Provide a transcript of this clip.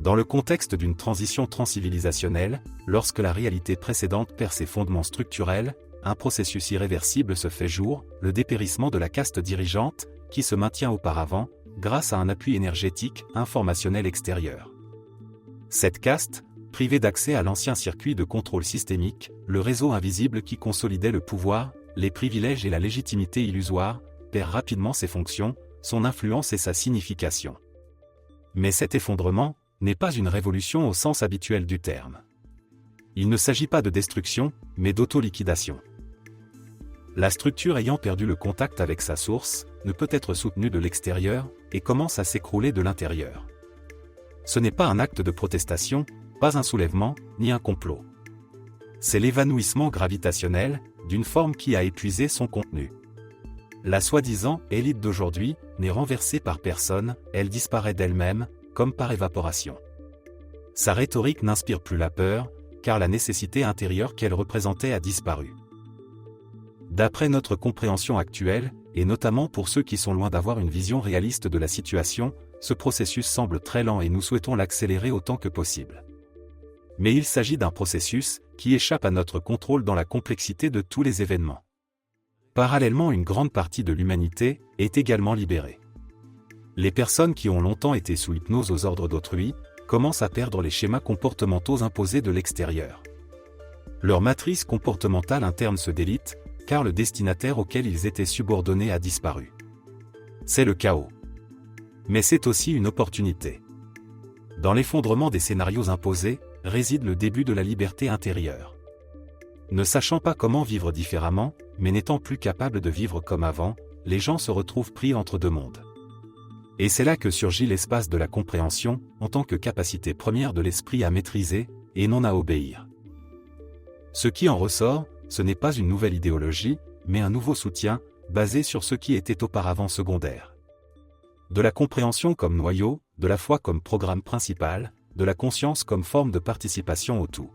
Dans le contexte d'une transition transcivilisationnelle, lorsque la réalité précédente perd ses fondements structurels, un processus irréversible se fait jour, le dépérissement de la caste dirigeante, qui se maintient auparavant, grâce à un appui énergétique, informationnel extérieur. Cette caste, privée d'accès à l'ancien circuit de contrôle systémique, le réseau invisible qui consolidait le pouvoir, les privilèges et la légitimité illusoire, perd rapidement ses fonctions, son influence et sa signification. Mais cet effondrement n'est pas une révolution au sens habituel du terme. Il ne s'agit pas de destruction, mais d'auto-liquidation. La structure ayant perdu le contact avec sa source, ne peut être soutenue de l'extérieur, et commence à s'écrouler de l'intérieur. Ce n'est pas un acte de protestation, pas un soulèvement, ni un complot. C'est l'évanouissement gravitationnel, d'une forme qui a épuisé son contenu. La soi-disant élite d'aujourd'hui n'est renversée par personne, elle disparaît d'elle-même, comme par évaporation. Sa rhétorique n'inspire plus la peur, car la nécessité intérieure qu'elle représentait a disparu. D'après notre compréhension actuelle, et notamment pour ceux qui sont loin d'avoir une vision réaliste de la situation, ce processus semble très lent et nous souhaitons l'accélérer autant que possible. Mais il s'agit d'un processus qui échappe à notre contrôle dans la complexité de tous les événements. Parallèlement, une grande partie de l'humanité est également libérée. Les personnes qui ont longtemps été sous hypnose aux ordres d'autrui commencent à perdre les schémas comportementaux imposés de l'extérieur. Leur matrice comportementale interne se délite, car le destinataire auquel ils étaient subordonnés a disparu. C'est le chaos. Mais c'est aussi une opportunité. Dans l'effondrement des scénarios imposés, réside le début de la liberté intérieure. Ne sachant pas comment vivre différemment, mais n'étant plus capables de vivre comme avant, les gens se retrouvent pris entre deux mondes. Et c'est là que surgit l'espace de la compréhension, en tant que capacité première de l'esprit à maîtriser, et non à obéir. Ce qui en ressort, ce n'est pas une nouvelle idéologie, mais un nouveau soutien, basé sur ce qui était auparavant secondaire. De la compréhension comme noyau, de la foi comme programme principal, de la conscience comme forme de participation au tout.